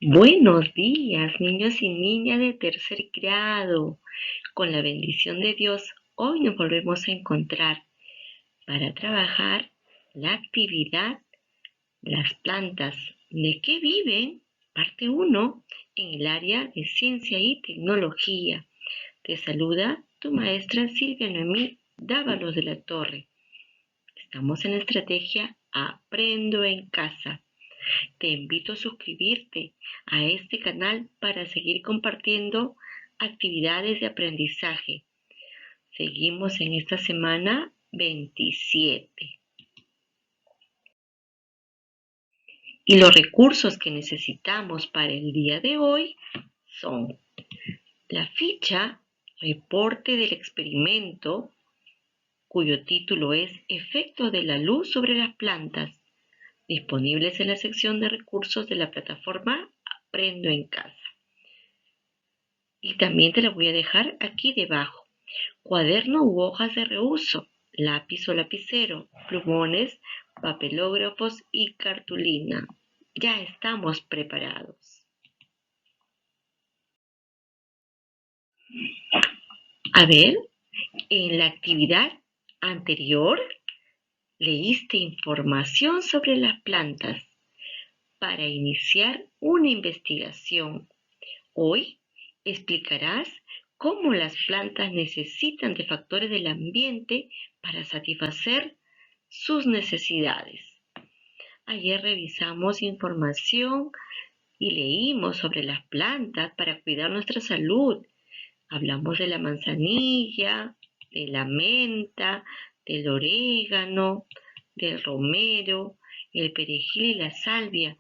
Buenos días, niños y niñas de tercer grado. Con la bendición de Dios, hoy nos volvemos a encontrar para trabajar la actividad Las plantas. ¿De qué viven? Parte 1 en el área de ciencia y tecnología. Te saluda tu maestra Silvia Noemí Dávalos de la Torre. Estamos en la estrategia Aprendo en Casa. Te invito a suscribirte a este canal para seguir compartiendo actividades de aprendizaje. Seguimos en esta semana 27. Y los recursos que necesitamos para el día de hoy son la ficha, reporte del experimento, cuyo título es Efecto de la luz sobre las plantas, disponibles en la sección de recursos de la plataforma Aprendo en Casa. Y también te la voy a dejar aquí debajo. Cuaderno u hojas de reuso, lápiz o lapicero, plumones, papelógrafos y cartulina. Ya estamos preparados. A ver, en la actividad anterior leíste información sobre las plantas para iniciar una investigación. Hoy explicarás cómo las plantas necesitan de factores del ambiente para satisfacer sus necesidades. Ayer revisamos información y leímos sobre las plantas para cuidar nuestra salud. Hablamos de la manzanilla, de la menta, del orégano, del romero, el perejil y la salvia,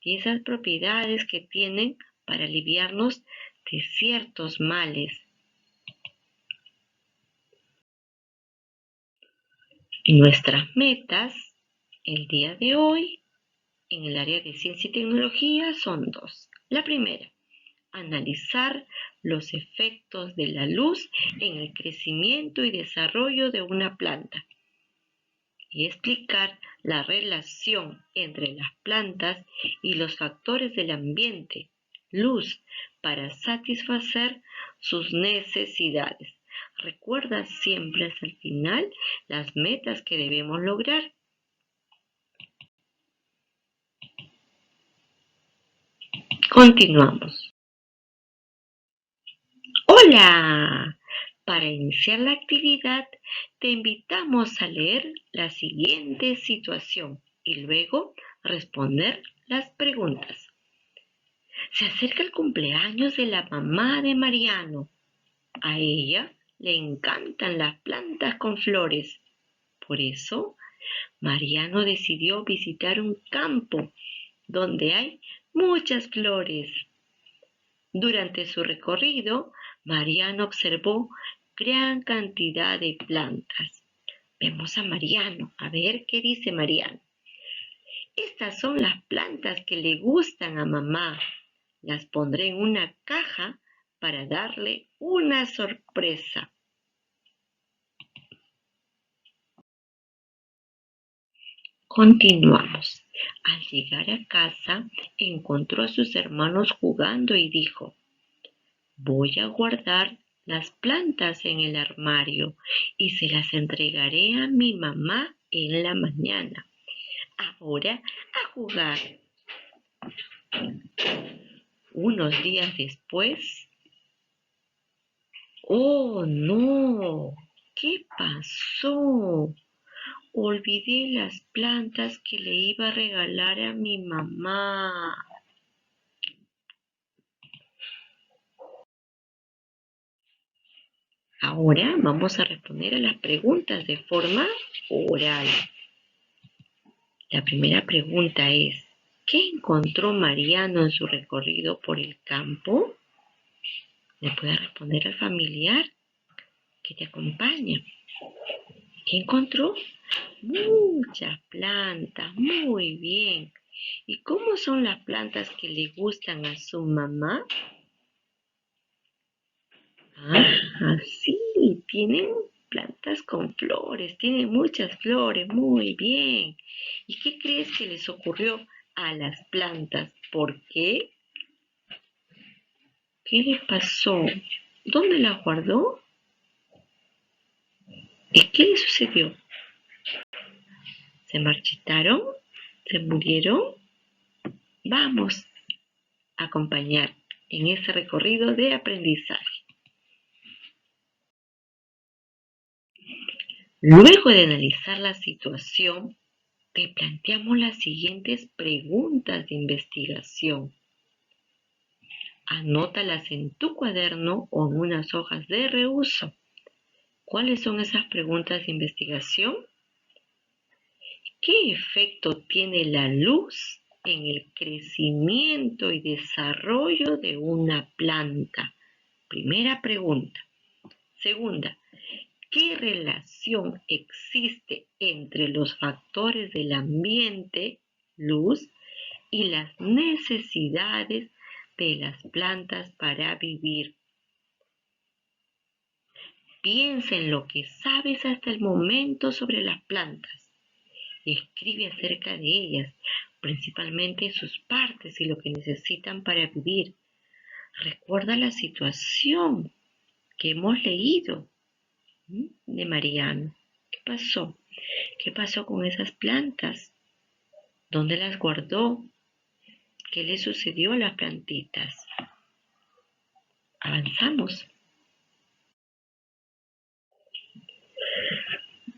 y esas propiedades que tienen para aliviarnos de ciertos males. Nuestras metas el día de hoy en el área de ciencia y tecnología son dos. La primera, analizar los efectos de la luz en el crecimiento y desarrollo de una planta y explicar la relación entre las plantas y los factores del ambiente, luz, para satisfacer sus necesidades. Recuerda siempre hasta el final las metas que debemos lograr. Continuamos. ¡Hola! Para iniciar la actividad, te invitamos a leer la siguiente situación y luego responder las preguntas. Se acerca el cumpleaños de la mamá de Mariano. A ella le encantan las plantas con flores. Por eso, Mariano decidió visitar un campo donde hay muchas flores. Durante su recorrido, Mariano observó gran cantidad de plantas. Vemos a Mariano, a ver qué dice Mariano. Estas son las plantas que le gustan a mamá. Las pondré en una caja para darle una sorpresa. Continuamos. Al llegar a casa, encontró a sus hermanos jugando y dijo: voy a guardar las plantas en el armario y se las entregaré a mi mamá en la mañana. Ahora a jugar. Unos días después, ¡oh no! ¿Qué pasó? Olvidé las plantas que le iba a regalar a mi mamá. Ahora vamos a responder a las preguntas de forma oral. La primera pregunta es: ¿qué encontró Mariano en su recorrido por el campo? Le puede responder al familiar que te acompaña. ¿Qué encontró? Muchas plantas, muy bien. ¿Y cómo son las plantas que le gustan a su mamá? Sí, tienen plantas con flores, tienen muchas flores, muy bien. ¿Y qué crees que les ocurrió a las plantas? ¿Por qué? ¿Qué le pasó? ¿Dónde la guardó? ¿Y qué le sucedió? ¿Se marchitaron? ¿Se murieron? Vamos a acompañar en ese recorrido de aprendizaje. Luego de analizar la situación, te planteamos las siguientes preguntas de investigación. Anótalas en tu cuaderno o en unas hojas de reuso. ¿Cuáles son esas preguntas de investigación? ¿Qué efecto tiene la luz en el crecimiento y desarrollo de una planta? Primera pregunta. Segunda, ¿qué relación existe entre los factores del ambiente, luz, y las necesidades de las plantas para vivir? Piensa en lo que sabes hasta el momento sobre las plantas y escribe acerca de ellas, principalmente sus partes y lo que necesitan para vivir. Recuerda la situación que hemos leído de Mariano. ¿Qué pasó? ¿Qué pasó con esas plantas? ¿Dónde las guardó? ¿Qué le sucedió a las plantitas? Avanzamos.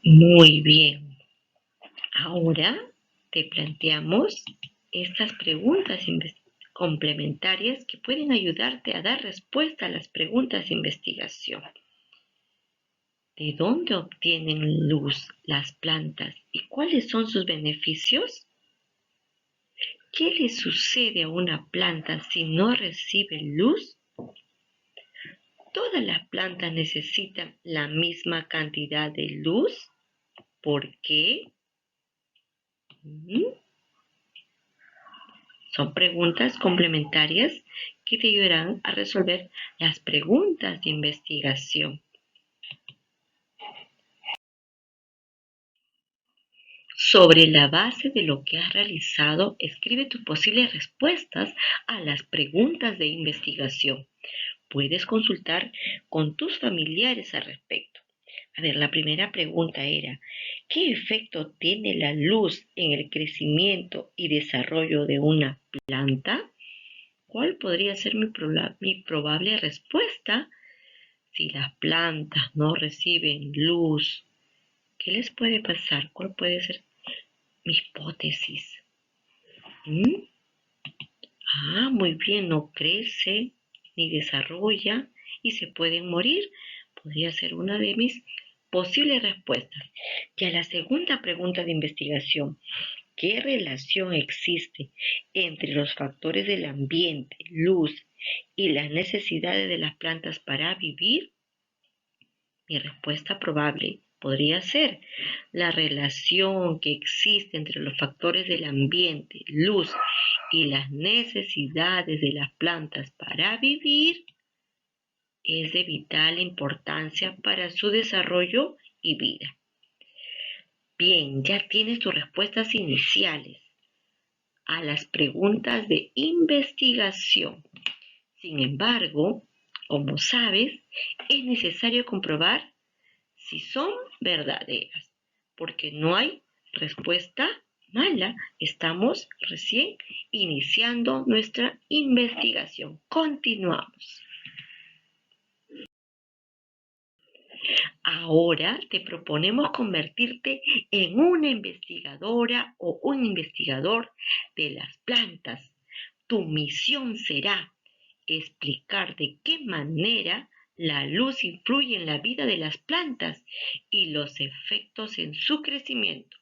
Muy bien. Ahora te planteamos estas preguntas complementarias que pueden ayudarte a dar respuesta a las preguntas de investigación. ¿De dónde obtienen luz las plantas y cuáles son sus beneficios? ¿Qué le sucede a una planta si no recibe luz? ¿Todas las plantas necesitan la misma cantidad de luz? ¿Por qué? Son preguntas complementarias que te ayudarán a resolver las preguntas de investigación. Sobre la base de lo que has realizado, escribe tus posibles respuestas a las preguntas de investigación. Puedes consultar con tus familiares al respecto. A ver, la primera pregunta era, ¿qué efecto tiene la luz en el crecimiento y desarrollo de una planta? ¿Cuál podría ser mi probable respuesta? Si las plantas no reciben luz, ¿qué les puede pasar? ¿Cuál puede ser mi hipótesis? Muy bien, no crece ni desarrolla y se pueden morir. Podría ser una de mis posibles respuestas. Y a la segunda pregunta de investigación, ¿qué relación existe entre los factores del ambiente, luz y las necesidades de las plantas para vivir? Mi respuesta probable podría ser la relación que existe entre los factores del ambiente, luz y las necesidades de las plantas para vivir es de vital importancia para su desarrollo y vida. Bien, ya tienes tus respuestas iniciales a las preguntas de investigación. Sin embargo, como sabes, es necesario comprobar si son verdaderas, porque no hay respuesta mala. Estamos recién iniciando nuestra investigación. Continuamos. Ahora te proponemos convertirte en una investigadora o un investigador de las plantas. Tu misión será explicar de qué manera la luz influye en la vida de las plantas y los efectos en su crecimiento,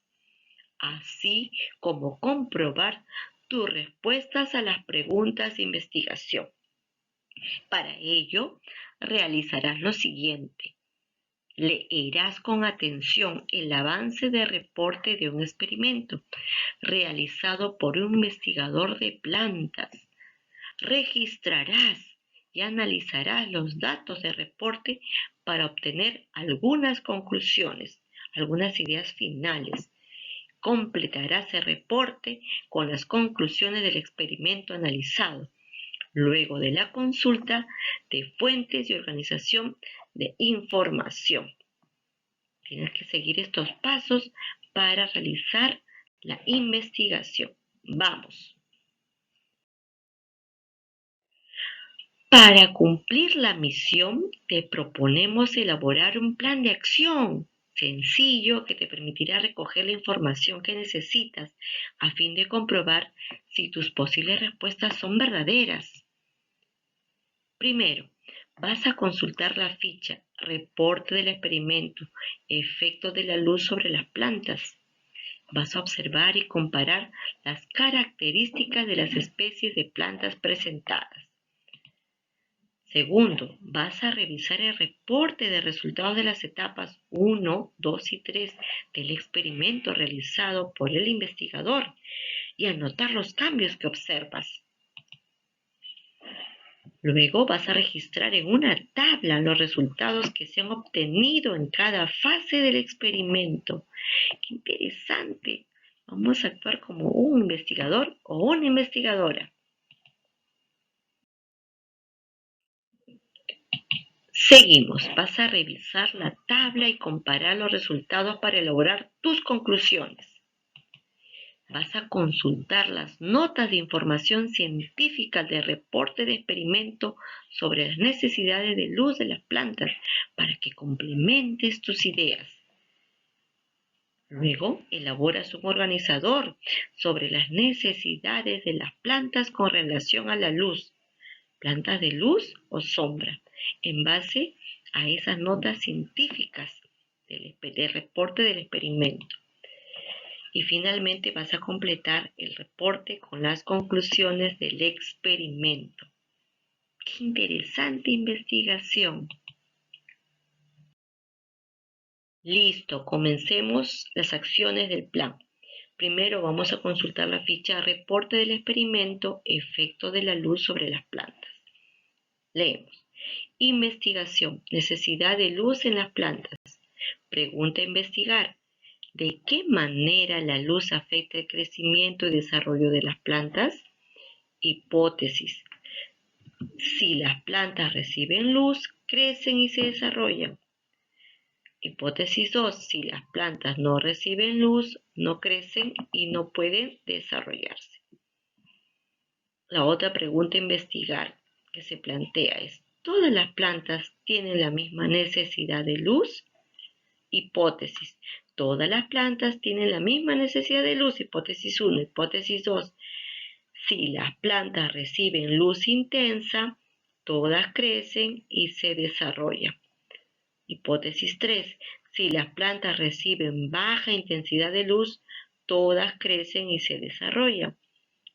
así como comprobar tus respuestas a las preguntas de investigación. Para ello, realizarás lo siguiente. Leerás con atención el avance de reporte de un experimento realizado por un investigador de plantas. Registrarás y analizarás los datos de reporte para obtener algunas conclusiones, algunas ideas finales. Completarás el reporte con las conclusiones del experimento analizado. luego de la consulta de fuentes y organización de información. Tienes que seguir estos pasos para realizar la investigación. Vamos. Para cumplir la misión, te proponemos elaborar un plan de acción sencillo que te permitirá recoger la información que necesitas a fin de comprobar si tus posibles respuestas son verdaderas. Primero, vas a consultar la ficha, reporte del experimento, efectos de la luz sobre las plantas. Vas a observar y comparar las características de las especies de plantas presentadas. Segundo, vas a revisar el reporte de resultados de las etapas 1, 2 y 3 del experimento realizado por el investigador y anotar los cambios que observas. Luego vas a registrar en una tabla los resultados que se han obtenido en cada fase del experimento. ¡Qué interesante! Vamos a actuar como un investigador o una investigadora. Seguimos. Vas a revisar la tabla y comparar los resultados para elaborar tus conclusiones. Vas a consultar las notas de información científica del reporte de experimento sobre las necesidades de luz de las plantas para que complementes tus ideas. Luego, elaboras un organizador sobre las necesidades de las plantas con relación a la luz, plantas de luz o sombra, en base a esas notas científicas del reporte del experimento. Y finalmente vas a completar el reporte con las conclusiones del experimento. ¡Qué interesante investigación! Listo, comencemos las acciones del plan. Primero vamos a consultar la ficha reporte del experimento, efecto de la luz sobre las plantas. Leemos. Investigación, necesidad de luz en las plantas. Pregunta a investigar. ¿De qué manera la luz afecta el crecimiento y desarrollo de las plantas? Hipótesis. Si las plantas reciben luz, crecen y se desarrollan. Hipótesis 2. Si las plantas no reciben luz, no crecen y no pueden desarrollarse. La otra pregunta a investigar que se plantea es, ¿todas las plantas tienen la misma necesidad de luz? Hipótesis. Todas las plantas tienen la misma necesidad de luz. Hipótesis 1. Hipótesis 2. Si las plantas reciben luz intensa, todas crecen y se desarrollan. Hipótesis 3. Si las plantas reciben baja intensidad de luz, todas crecen y se desarrollan.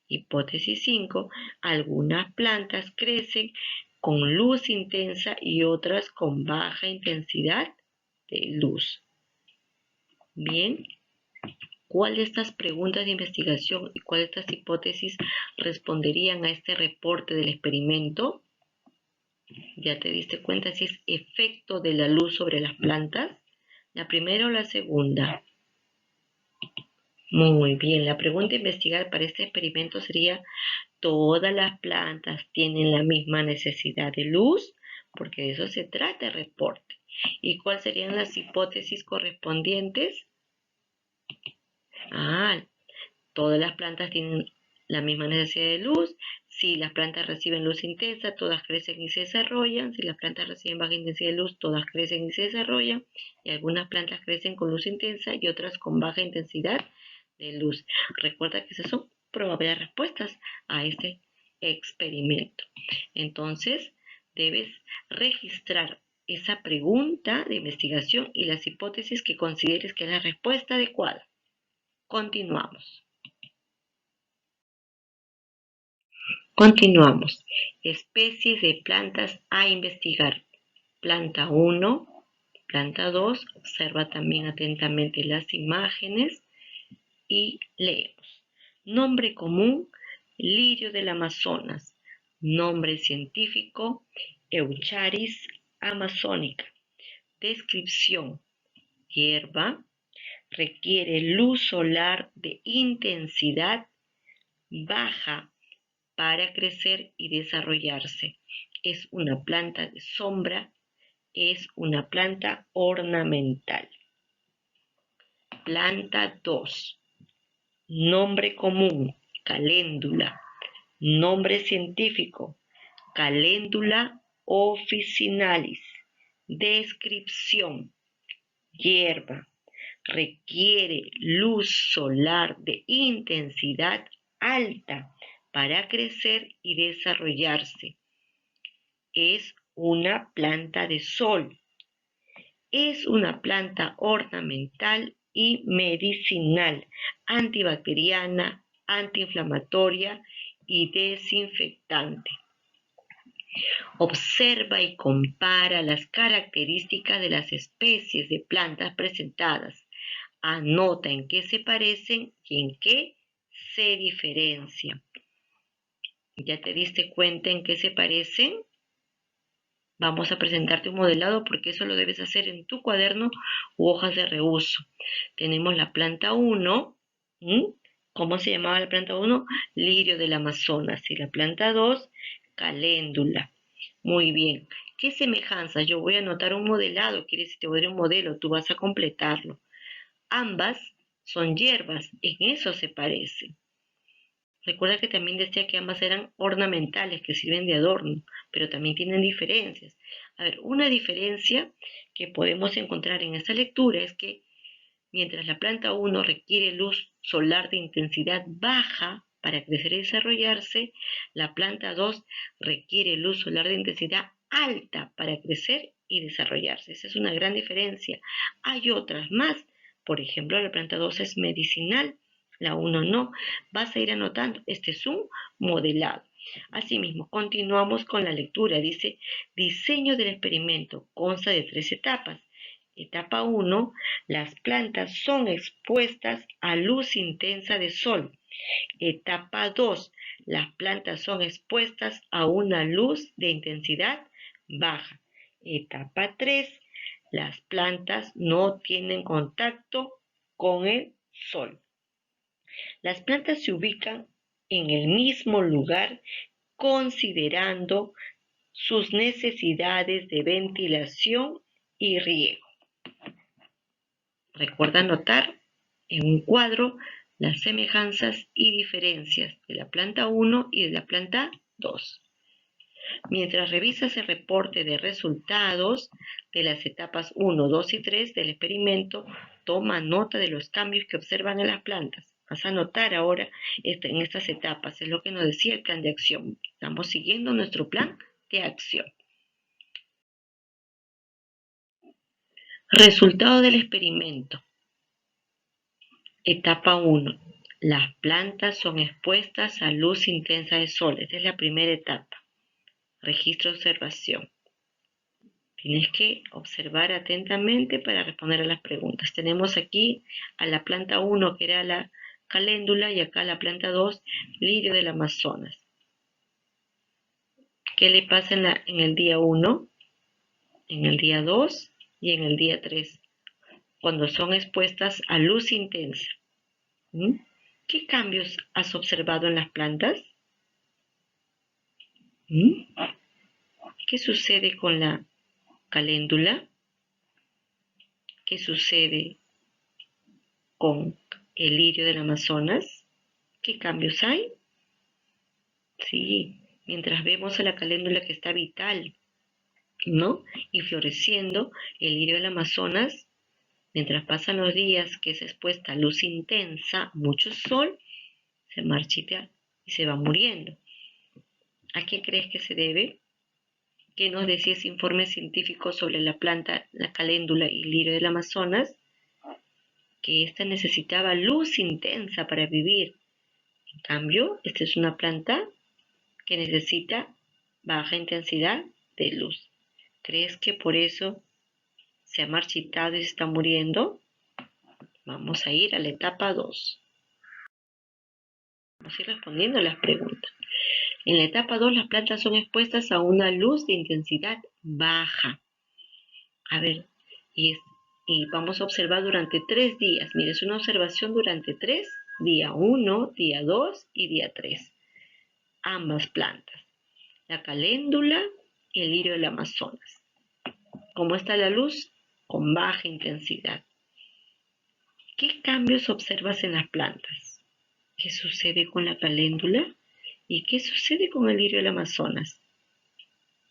Hipótesis 5. Algunas plantas crecen con luz intensa y otras con baja intensidad de luz. Bien, ¿cuál de estas preguntas de investigación y cuál de estas hipótesis responderían a este reporte del experimento? ¿Ya te diste cuenta si es efecto de la luz sobre las plantas? ¿La primera o la segunda? Muy bien, la pregunta a investigar para este experimento sería, ¿todas las plantas tienen la misma necesidad de luz? Porque de eso se trata el reporte. ¿Y cuáles serían las hipótesis correspondientes? Todas las plantas tienen la misma necesidad de luz. Si las plantas reciben luz intensa, todas crecen y se desarrollan. Si las plantas reciben baja intensidad de luz, todas crecen y se desarrollan. Y algunas plantas crecen con luz intensa y otras con baja intensidad de luz. Recuerda que esas son probables respuestas a este experimento. Entonces, debes registrar esa pregunta de investigación y las hipótesis que consideres que es la respuesta adecuada. Continuamos. Continuamos. Especies de plantas a investigar. Planta 1, planta 2. Observa también atentamente las imágenes y leemos. Nombre común, lirio del Amazonas. Nombre científico, Eucharis amazonica. Descripción, hierba. Requiere luz solar de intensidad baja para crecer y desarrollarse. Es una planta de sombra, es una planta ornamental. Planta 2. Nombre común, caléndula. Nombre científico, Calendula officinalis. Descripción, hierba. Requiere luz solar de intensidad alta para crecer y desarrollarse. Es una planta de sol. Es una planta ornamental y medicinal, antibacteriana, antiinflamatoria y desinfectante. Observa y compara las características de las especies de plantas presentadas. Anota en qué se parecen y en qué se diferencian. ¿Ya te diste cuenta en qué se parecen? Vamos a presentarte un modelado porque eso lo debes hacer en tu cuaderno u hojas de reuso. Tenemos la planta 1. ¿Cómo se llamaba la planta 1? Lirio del Amazonas. Y la planta 2, caléndula. Muy bien. ¿Qué semejanzas? Yo voy a anotar un modelado. Quiere decir, te voy a dar un modelo. Tú vas a completarlo. Ambas son hierbas. En eso se parecen. Recuerda que también decía que ambas eran ornamentales, que sirven de adorno, pero también tienen diferencias. A ver, una diferencia que podemos encontrar en esta lectura es que mientras la planta 1 requiere luz solar de intensidad baja para crecer y desarrollarse, la planta 2 requiere luz solar de intensidad alta para crecer y desarrollarse. Esa es una gran diferencia. Hay otras más. Por ejemplo, la planta 2 es medicinal, la 1 no. Vas a ir anotando. Este es un modelado. Asimismo, continuamos con la lectura. Dice, diseño del experimento consta de 3 etapas. Etapa 1. Las plantas son expuestas a luz intensa de sol. Etapa 2. Las plantas son expuestas a una luz de intensidad baja. Etapa 3. Las plantas no tienen contacto con el sol. Las plantas se ubican en el mismo lugar considerando sus necesidades de ventilación y riego. Recuerda anotar en un cuadro las semejanzas y diferencias de la planta 1 y de la planta 2. Mientras revisas el reporte de resultados de las etapas 1, 2 y 3 del experimento, toma nota de los cambios que observan en las plantas. Vas a anotar ahora en estas etapas, es lo que nos decía el plan de acción. Estamos siguiendo nuestro plan de acción. Resultado del experimento. Etapa 1. Las plantas son expuestas a luz intensa de sol. Esta es la primera etapa. Registro de observación. Tienes que observar atentamente para responder a las preguntas. Tenemos aquí a la planta 1, que era la caléndula, y acá a la planta 2, lirio del Amazonas. ¿Qué le pasa en el día 1, en el día 2 y en el día 3? Cuando son expuestas a luz intensa. ¿Qué cambios has observado en las plantas? ¿Qué sucede con la caléndula? ¿Qué sucede con el lirio del Amazonas? ¿Qué cambios hay? Sí, mientras vemos a la caléndula que está vital, ¿no? Y floreciendo, el lirio del Amazonas, mientras pasan los días que es expuesta a luz intensa, mucho sol, se marchita y se va muriendo. ¿A qué crees que se debe? ¿Qué nos decía ese informe científico sobre la planta, la caléndula y el lirio del Amazonas? Que ésta necesitaba luz intensa para vivir. En cambio, esta es una planta que necesita baja intensidad de luz. ¿Crees que por eso se ha marchitado y se está muriendo? Vamos a ir a la etapa 2. Vamos a ir respondiendo a las preguntas. En la etapa 2, las plantas son expuestas a una luz de intensidad baja. A ver, y vamos a observar durante 3 días. Mire, es una observación durante 3, día 1, día 2 y día 3. ambas plantas, la caléndula y el lirio del Amazonas. ¿Cómo está la luz? Con baja intensidad. ¿Qué cambios observas en las plantas? ¿Qué sucede con la caléndula? ¿Y qué sucede con el lirio del Amazonas?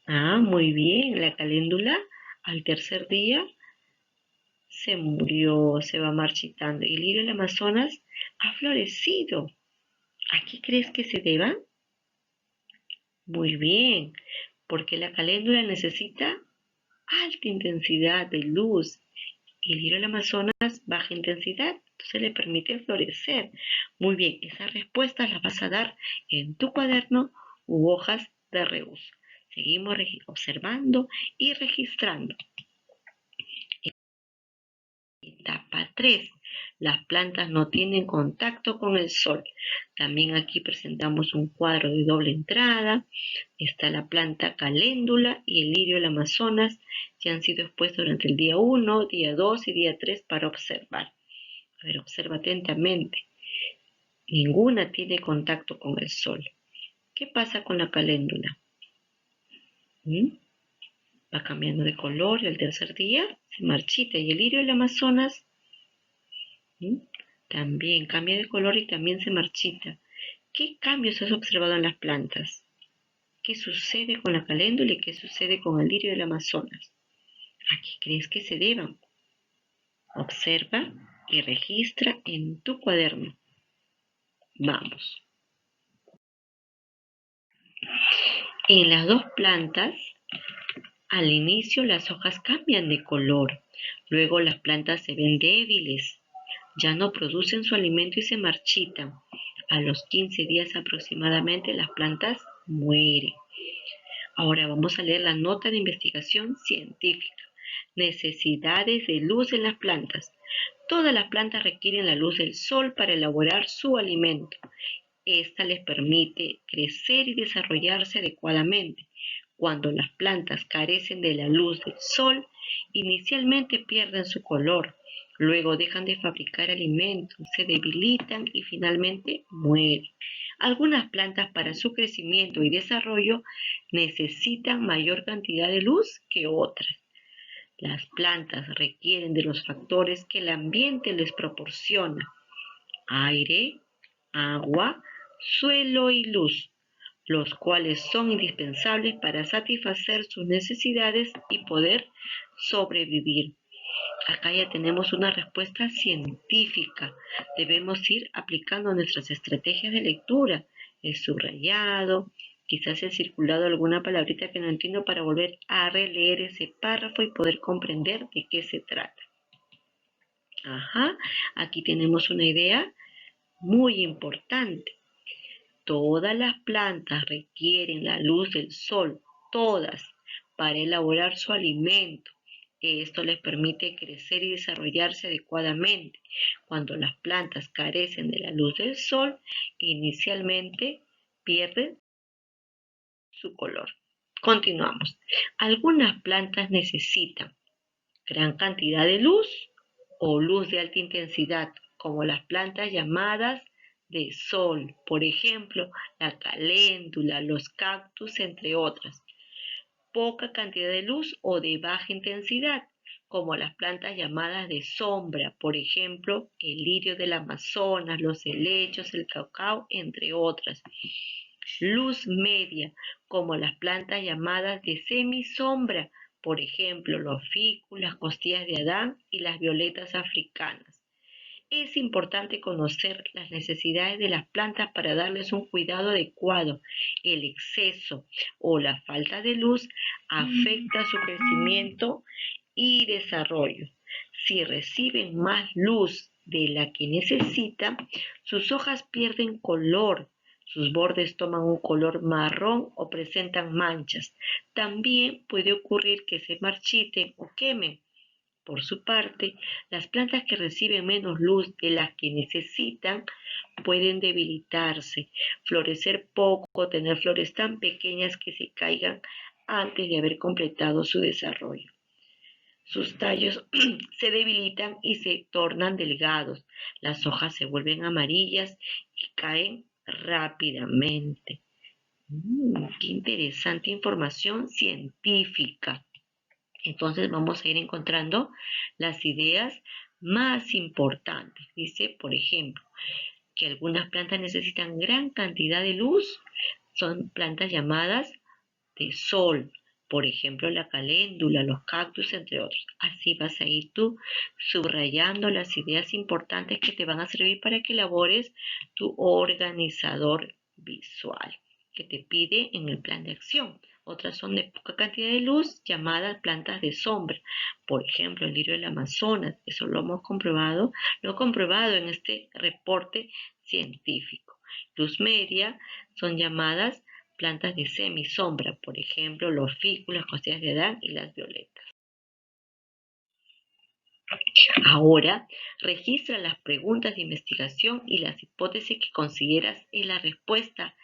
Muy bien, la caléndula al tercer día se murió, se va marchitando. Y el lirio del Amazonas ha florecido. ¿A qué crees que se deba? Muy bien, porque la caléndula necesita alta intensidad de luz y el lirio del Amazonas baja intensidad, entonces le permite florecer. Muy bien, esas respuestas las vas a dar en tu cuaderno u hojas de reuso. Seguimos observando y registrando. Etapa 3. Las plantas no tienen contacto con el sol. También aquí presentamos un cuadro de doble entrada. Está la planta caléndula y el lirio del Amazonas, que han sido expuestos durante el día 1, día 2 y día 3 para observar. A ver, observa atentamente. Ninguna tiene contacto con el sol. ¿Qué pasa con la caléndula? Va cambiando de color y al tercer día se marchita. Y el lirio del Amazonas también cambia de color y también se marchita. ¿Qué cambios has observado en las plantas? ¿Qué sucede con la caléndula y qué sucede con el lirio del Amazonas? ¿A qué crees que se deban? Observa y registra en tu cuaderno. Vamos. En las dos plantas, al inicio las hojas cambian de color. Luego las plantas se ven débiles. Ya no producen su alimento y se marchitan. A los 15 días aproximadamente las plantas mueren. Ahora vamos a leer la nota de investigación científica. Necesidades de luz en las plantas. Todas las plantas requieren la luz del sol para elaborar su alimento. Esta les permite crecer y desarrollarse adecuadamente. Cuando las plantas carecen de la luz del sol, inicialmente pierden su color, luego dejan de fabricar alimentos, se debilitan y finalmente mueren. Algunas plantas para su crecimiento y desarrollo necesitan mayor cantidad de luz que otras. Las plantas requieren de los factores que el ambiente les proporciona: aire, agua, suelo y luz, los cuales son indispensables para satisfacer sus necesidades y poder sobrevivir. Acá ya tenemos una respuesta científica. Debemos ir aplicando nuestras estrategias de lectura, el subrayado, quizás el circulado de alguna palabrita que no entiendo para volver a releer ese párrafo y poder comprender de qué se trata. Aquí tenemos una idea muy importante. Todas las plantas requieren la luz del sol, todas, para elaborar su alimento. Esto les permite crecer y desarrollarse adecuadamente. Cuando las plantas carecen de la luz del sol, inicialmente pierden su color. Continuamos. Algunas plantas necesitan gran cantidad de luz o luz de alta intensidad, como las plantas llamadas de sol, por ejemplo, la caléndula, los cactus, entre otras. Poca cantidad de luz o de baja intensidad, como las plantas llamadas de sombra, por ejemplo, el lirio del Amazonas, los helechos, el cacao, entre otras. Luz media, como las plantas llamadas de semisombra, por ejemplo, los ficus, las costillas de Adán y las violetas africanas. Es importante conocer las necesidades de las plantas para darles un cuidado adecuado. El exceso o la falta de luz afecta su crecimiento y desarrollo. Si reciben más luz de la que necesitan, sus hojas pierden color, sus bordes toman un color marrón o presentan manchas. También puede ocurrir que se marchiten o quemen. Por su parte, las plantas que reciben menos luz de la que necesitan pueden debilitarse, florecer poco, tener flores tan pequeñas que se caigan antes de haber completado su desarrollo. Sus tallos se debilitan y se tornan delgados. Las hojas se vuelven amarillas y caen rápidamente. interesante información científica. Entonces vamos a ir encontrando las ideas más importantes. Dice, por ejemplo, que algunas plantas necesitan gran cantidad de luz. Son plantas llamadas de sol. Por ejemplo, la caléndula, los cactus, entre otros. Así vas a ir tú subrayando las ideas importantes que te van a servir para que elabores tu organizador visual que te pide en el plan de acción. Otras son de poca cantidad de luz, llamadas plantas de sombra. Por ejemplo, el lirio del Amazonas. Eso lo he comprobado en este reporte científico. Luz media son llamadas plantas de semisombra, por ejemplo, los ficus, las costillas de Adán y las violetas. Ahora, registra las preguntas de investigación y las hipótesis que consideras en la respuesta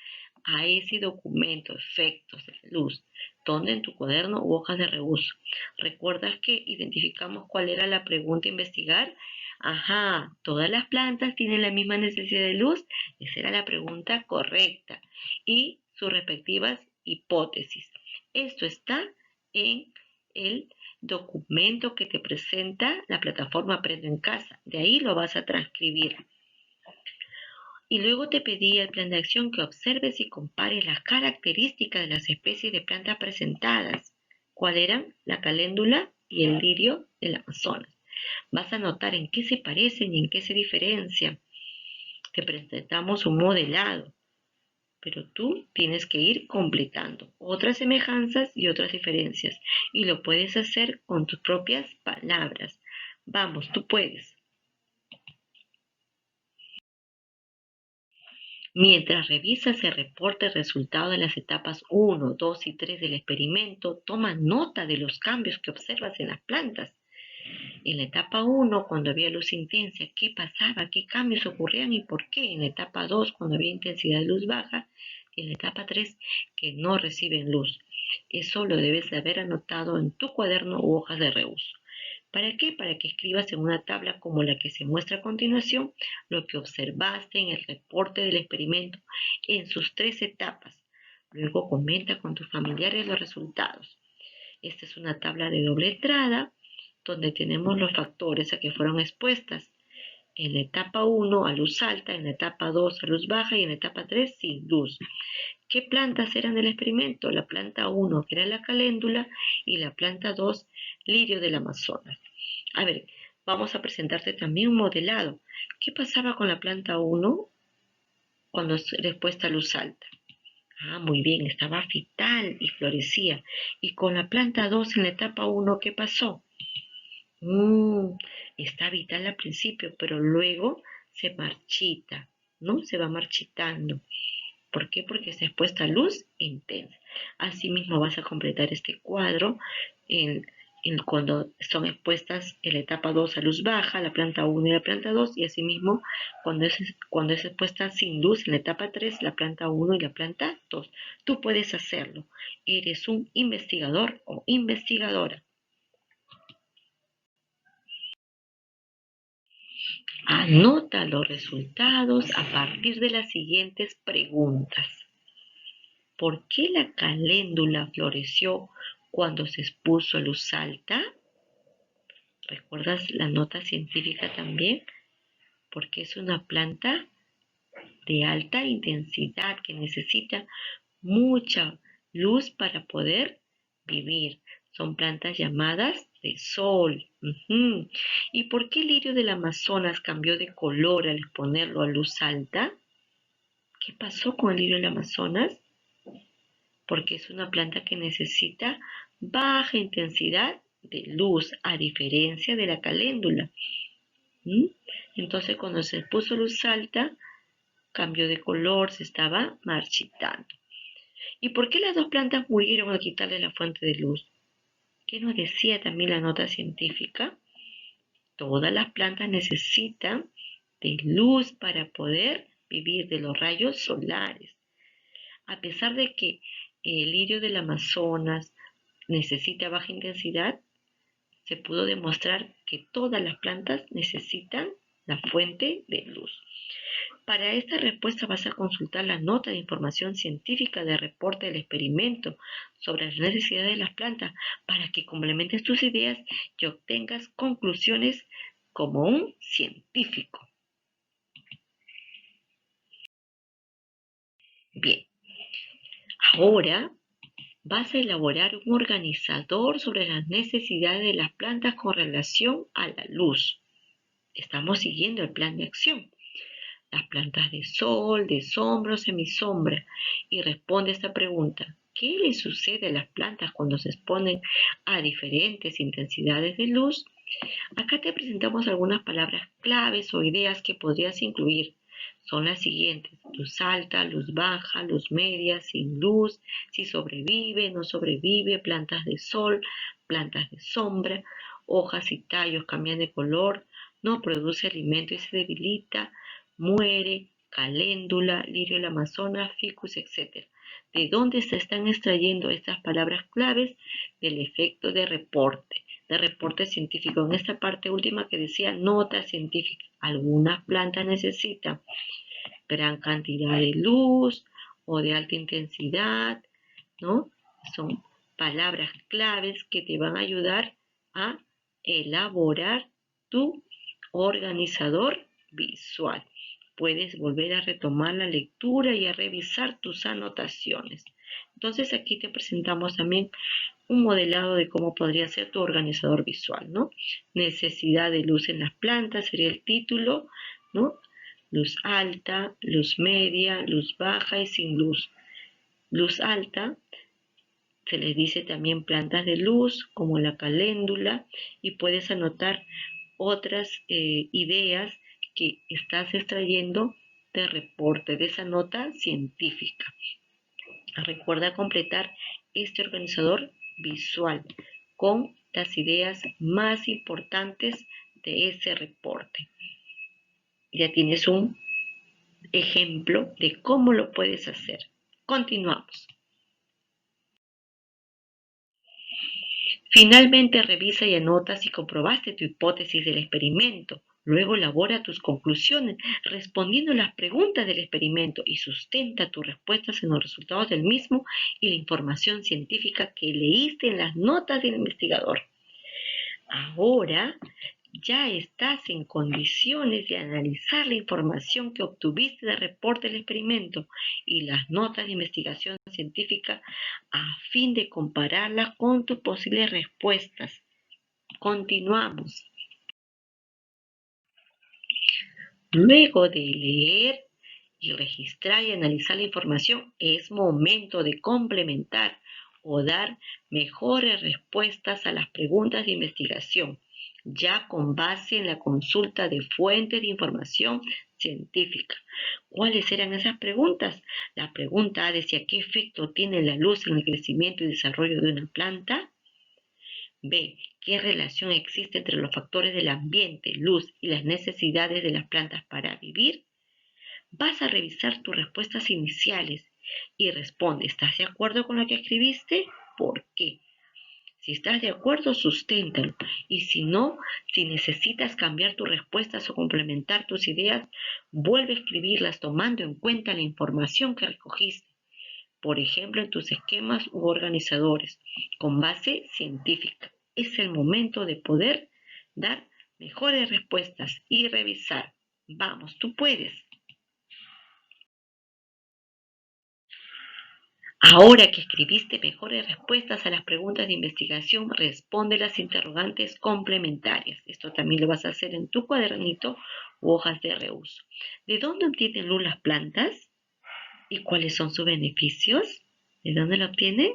a ese documento, efectos de luz, donde en tu cuaderno u hojas de reuso. ¿Recuerdas que identificamos cuál era la pregunta a investigar? Ajá, ¿todas las plantas tienen la misma necesidad de luz? Esa era la pregunta correcta. Y sus respectivas hipótesis. Esto está en el documento que te presenta la plataforma Aprendo en Casa. De ahí lo vas a transcribir. Y luego te pedí el plan de acción que observes y compares las características de las especies de plantas presentadas. ¿Cuáles eran? La caléndula y el lirio del Amazonas. Vas a notar en qué se parecen y en qué se diferencian. Te presentamos un modelado, pero tú tienes que ir completando otras semejanzas y otras diferencias. Y lo puedes hacer con tus propias palabras. Vamos, tú puedes. Mientras revisas el reporte de resultado de las etapas 1, 2 y 3 del experimento, toma nota de los cambios que observas en las plantas. En la etapa 1, cuando había luz intensa, ¿qué pasaba? ¿Qué cambios ocurrían y por qué? En la etapa 2, cuando había intensidad de luz baja. Y en la etapa 3, que no reciben luz. Eso lo debes de haber anotado en tu cuaderno u hojas de reuso. ¿Para qué? Para que escribas en una tabla como la que se muestra a continuación lo que observaste en el reporte del experimento en sus 3 etapas. Luego comenta con tus familiares los resultados. Esta es una tabla de doble entrada donde tenemos los factores a que fueron expuestas. En la etapa 1 a luz alta, en la etapa 2 a luz baja y en la etapa 3 sin luz. ¿Qué plantas eran del experimento? La planta 1, que era la caléndula, y la planta 2, lirio del Amazonas. A ver, vamos a presentarte también un modelado. ¿Qué pasaba con la planta 1 cuando era expuesta a luz alta? Ah, muy bien, estaba vital y florecía. Y con la planta 2 en la etapa 1, ¿qué pasó? Está vital al principio, pero luego se marchita, ¿no? Se va marchitando. ¿Por qué? Porque está expuesta a luz intensa. Asimismo vas a completar este cuadro cuando son expuestas en la etapa 2 a luz baja, la planta 1 y la planta 2, y asimismo cuando es expuesta sin luz en la etapa 3, la planta 1 y la planta 2. Tú puedes hacerlo. Eres un investigador o investigadora. Anota los resultados a partir de las siguientes preguntas. ¿Por qué la caléndula floreció cuando se expuso a luz alta? ¿Recuerdas la nota científica también? Porque es una planta de alta intensidad que necesita mucha luz para poder vivir. Son plantas llamadas de sol. ¿Y por qué el lirio del Amazonas cambió de color al exponerlo a luz alta? ¿Qué pasó con el lirio del Amazonas? Porque es una planta que necesita baja intensidad de luz, a diferencia de la caléndula. Entonces, cuando se puso luz alta, cambió de color, se estaba marchitando. ¿Y por qué las dos plantas murieron al quitarle la fuente de luz? ¿Qué nos decía también la nota científica? Todas las plantas necesitan de luz para poder vivir, de los rayos solares. A pesar de que el lirio del Amazonas necesita baja intensidad, se pudo demostrar que todas las plantas necesitan la fuente de luz. Para esta respuesta vas a consultar la nota de información científica del reporte del experimento sobre las necesidades de las plantas para que complementes tus ideas y obtengas conclusiones como un científico. Bien, ahora vas a elaborar un organizador sobre las necesidades de las plantas con relación a la luz. Estamos siguiendo el plan de acción. Las plantas de sol, de sombra o semisombra. Y responde esta pregunta. ¿Qué le sucede a las plantas cuando se exponen a diferentes intensidades de luz? Acá te presentamos algunas palabras claves o ideas que podrías incluir. Son las siguientes: luz alta, luz baja, luz media, sin luz, si sobrevive, no sobrevive, plantas de sol, plantas de sombra, hojas y tallos cambian de color, no produce alimento y se debilita, muere, caléndula, lirio del Amazonas, ficus, etc. ¿De dónde se están extrayendo estas palabras claves? Del efecto de reporte científico. En esta parte última que decía nota científica. Algunas plantas necesitan gran cantidad de luz o de alta intensidad, ¿no? Son palabras claves que te van a ayudar a elaborar tu organizador visual. Puedes volver a retomar la lectura y a revisar tus anotaciones. Entonces aquí te presentamos también un modelado de cómo podría ser tu organizador visual, ¿no? Necesidad de luz en las plantas sería el título, ¿no? Luz alta, luz media, luz baja y sin luz. Luz alta se les dice también plantas de luz como la caléndula y puedes anotar otras ideas que estás extrayendo de reporte, de esa nota científica. Recuerda completar este organizador visual con las ideas más importantes de ese reporte. Ya tienes un ejemplo de cómo lo puedes hacer. Continuamos. Finalmente revisa y anota si comprobaste tu hipótesis del experimento. Luego elabora tus conclusiones respondiendo las preguntas del experimento y sustenta tus respuestas en los resultados del mismo y la información científica que leíste en las notas del investigador. Ahora ya estás en condiciones de analizar la información que obtuviste del reporte del experimento y las notas de investigación científica a fin de compararlas con tus posibles respuestas. Continuamos. Luego de leer y registrar y analizar la información, es momento de complementar o dar mejores respuestas a las preguntas de investigación, ya con base en la consulta de fuentes de información científica. ¿Cuáles eran esas preguntas? La pregunta A decía: ¿qué efecto tiene la luz en el crecimiento y desarrollo de una planta? B. ¿Qué relación existe entre los factores del ambiente, luz y las necesidades de las plantas para vivir? Vas a revisar tus respuestas iniciales y responde: ¿estás de acuerdo con lo que escribiste? ¿Por qué? Si estás de acuerdo, susténtalo. Y si no, si necesitas cambiar tus respuestas o complementar tus ideas, vuelve a escribirlas tomando en cuenta la información que recogiste. Por ejemplo, en tus esquemas u organizadores, con base científica. Es el momento de poder dar mejores respuestas y revisar. Vamos, tú puedes. Ahora que escribiste mejores respuestas a las preguntas de investigación, responde las interrogantes complementarias. Esto también lo vas a hacer en tu cuadernito u hojas de reuso. ¿De dónde obtienen luz las plantas? ¿Y cuáles son sus beneficios? ¿De dónde la obtienen?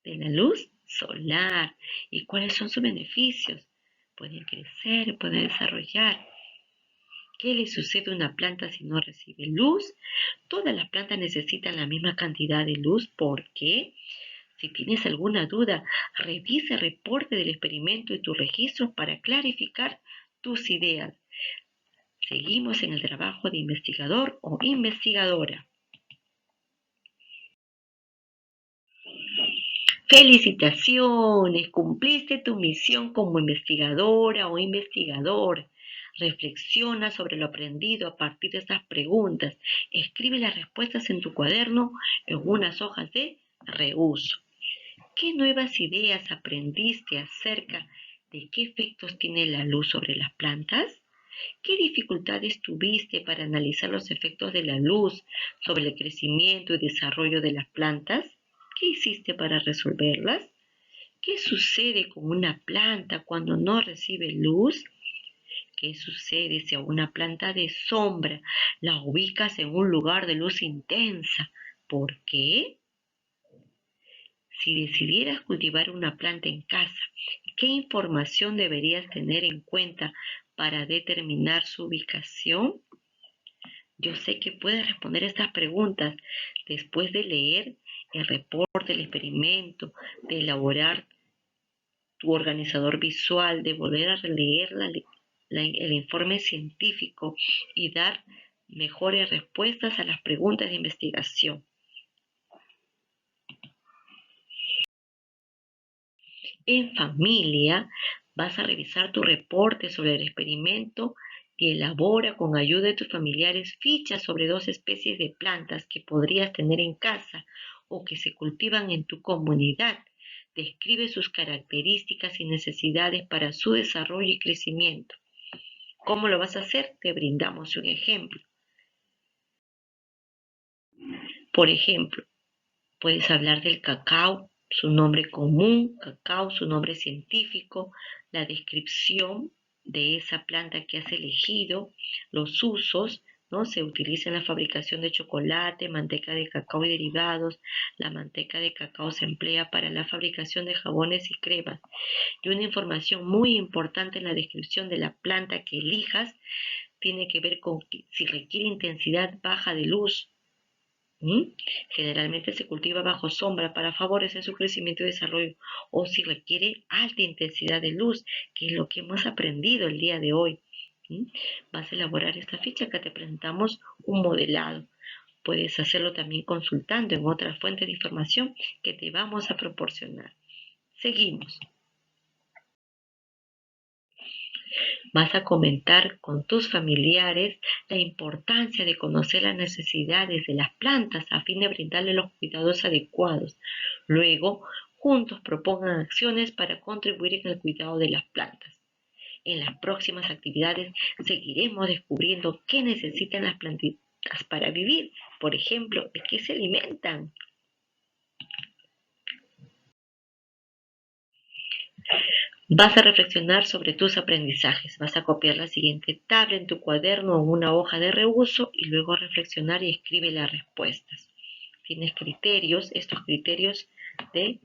De la luz solar. ¿Y cuáles son sus beneficios? Pueden crecer, pueden desarrollar. ¿Qué le sucede a una planta si no recibe luz? Todas las plantas necesitan la misma cantidad de luz. ¿Por qué? Si tienes alguna duda, revisa el reporte del experimento y tus registros para clarificar tus ideas. Seguimos en el trabajo de investigador o investigadora. Felicitaciones, cumpliste tu misión como investigadora o investigador. Reflexiona sobre lo aprendido a partir de estas preguntas. Escribe las respuestas en tu cuaderno en unas hojas de reuso. ¿Qué nuevas ideas aprendiste acerca de qué efectos tiene la luz sobre las plantas? ¿Qué dificultades tuviste para analizar los efectos de la luz sobre el crecimiento y desarrollo de las plantas? ¿Qué hiciste para resolverlas? ¿Qué sucede con una planta cuando no recibe luz? ¿Qué sucede si a una planta de sombra la ubicas en un lugar de luz intensa? ¿Por qué? Si decidieras cultivar una planta en casa, ¿qué información deberías tener en cuenta para determinar su ubicación? Yo sé que puedes responder estas preguntas después de leer el reporte, el experimento, de elaborar tu organizador visual, de volver a releer el informe científico y dar mejores respuestas a las preguntas de investigación. En familia, vas a revisar tu reporte sobre el experimento y elabora con ayuda de tus familiares fichas sobre 2 especies de plantas que podrías tener en casa o que se cultivan en tu comunidad. Describe sus características y necesidades para su desarrollo y crecimiento. ¿Cómo lo vas a hacer? Te brindamos un ejemplo. Por ejemplo, puedes hablar del cacao, su nombre común, cacao, su nombre científico, la descripción de esa planta que has elegido, los usos, ¿no? Se utiliza en la fabricación de chocolate, manteca de cacao y derivados. La manteca de cacao se emplea para la fabricación de jabones y cremas. Y una información muy importante en la descripción de la planta que elijas tiene que ver con si requiere intensidad baja de luz. Generalmente se cultiva bajo sombra para favorecer su crecimiento y desarrollo, o si requiere alta intensidad de luz, que es lo que hemos aprendido el día de hoy. Vas a elaborar esta ficha que te presentamos un modelado. Puedes hacerlo también consultando en otras fuentes de información que te vamos a proporcionar. Seguimos. Vas a comentar con tus familiares la importancia de conocer las necesidades de las plantas a fin de brindarles los cuidados adecuados. Luego, juntos propongan acciones para contribuir en el cuidado de las plantas. En las próximas actividades seguiremos descubriendo qué necesitan las plantitas para vivir. Por ejemplo, ¿de qué se alimentan? Vas a reflexionar sobre tus aprendizajes. Vas a copiar la siguiente tabla en tu cuaderno o en una hoja de reuso y luego reflexionar y escribe las respuestas. Tienes criterios, estos criterios de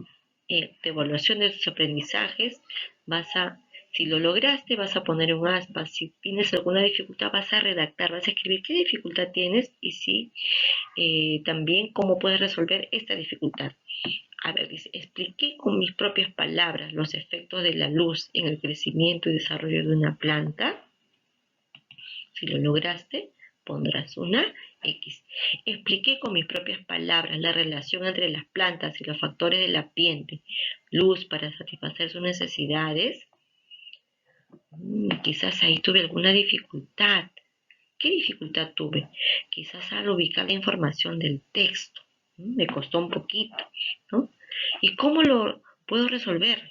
evaluación de tus aprendizajes. Si lo lograste, vas a poner un aspa. Si tienes alguna dificultad, vas a redactar, vas a escribir qué dificultad tienes y si también cómo puedes resolver esta dificultad. A ver, dice, expliqué con mis propias palabras los efectos de la luz en el crecimiento y desarrollo de una planta. Si lo lograste, pondrás una X. Expliqué con mis propias palabras la relación entre las plantas y los factores del ambiente. Luz para satisfacer sus necesidades. Quizás ahí tuve alguna dificultad. ¿Qué dificultad tuve? Quizás al ubicar la información del texto. Me costó un poquito, ¿no? ¿Y cómo lo puedo resolver?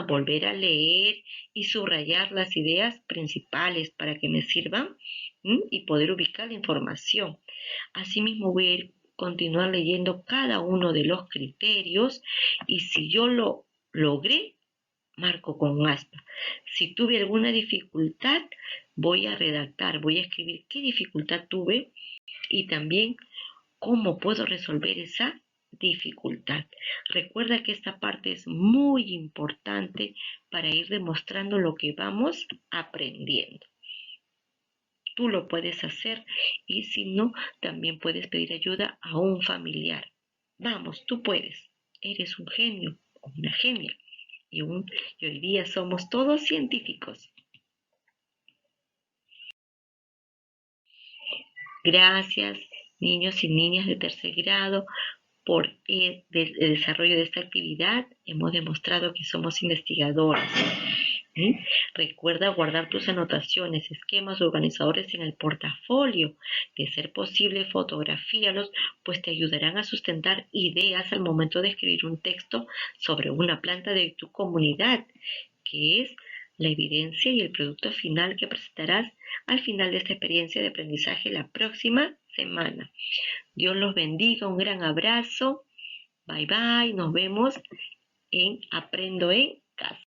Volver a leer y subrayar las ideas principales para que me sirvan y poder ubicar la información. Asimismo voy a continuar leyendo cada uno de los criterios y si yo lo logré, marco con aspa. Si tuve alguna dificultad, voy a redactar, voy a escribir qué dificultad tuve y también cómo puedo resolver esa dificultad. Recuerda que esta parte es muy importante para ir demostrando lo que vamos aprendiendo. Tú lo puedes hacer y si no, también puedes pedir ayuda a un familiar. Vamos, tú puedes. Eres un genio o una genia y hoy día somos todos científicos. Gracias, niños y niñas de tercer grado, por el desarrollo de esta actividad. Hemos demostrado que somos investigadores. ¿Mm? Recuerda guardar tus anotaciones, esquemas, organizadores en el portafolio. De ser posible, fotografíalos, pues te ayudarán a sustentar ideas al momento de escribir un texto sobre una planta de tu comunidad, que es la evidencia y el producto final que presentarás al final de esta experiencia de aprendizaje la próxima semana. Dios los bendiga, un gran abrazo. Bye bye, nos vemos en Aprendo en Casa.